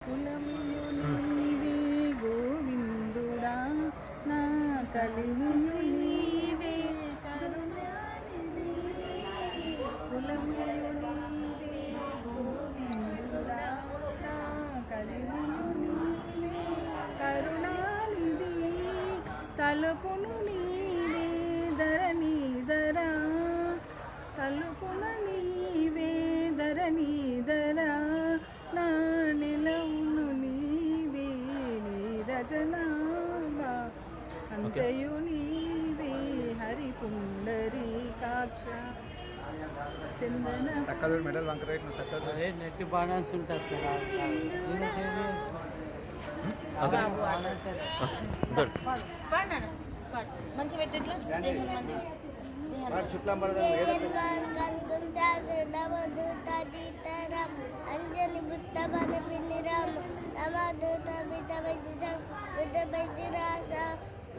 కులములు నీవే గోవిందుడా నా కలిములు నీవే కరుణానిధి. కులములు నీవే గోవిందుడా నా కలిములు నీవే కరుణానిధి. తలుపును నీవే ధరణీధరా, తలుపున నీవే ధరణీధరా, నా నిలవును నీవే నీరజనాభా, అంతయు నీవే హరిపుండరీకాక్ష. చందన సక్కదోడు మెడల్ వంకరైట్ సక్కదోడు నెట్టి బాణాల్సి ఉంటారు మంచి పెట్టిట్లా శుక్లం అంజని బుద్ధ బన పినిరామ నమదూత విత వైద్య రాస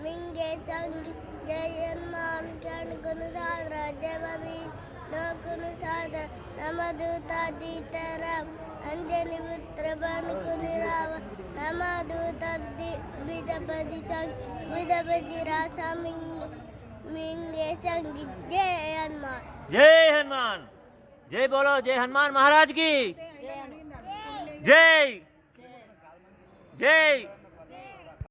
మింగే సంగి జయన్మాం కనుకొను సాదర జవవి నోకును సాదర నమదూత దీతరాం అంజని పుత్ర బనుకుని రావ నమదూత విదపది విదపది రాస मिंगे संगीत। जय हनुमान, जय हनुमान, जय बोलो जय हनुमान महाराज की जय जय।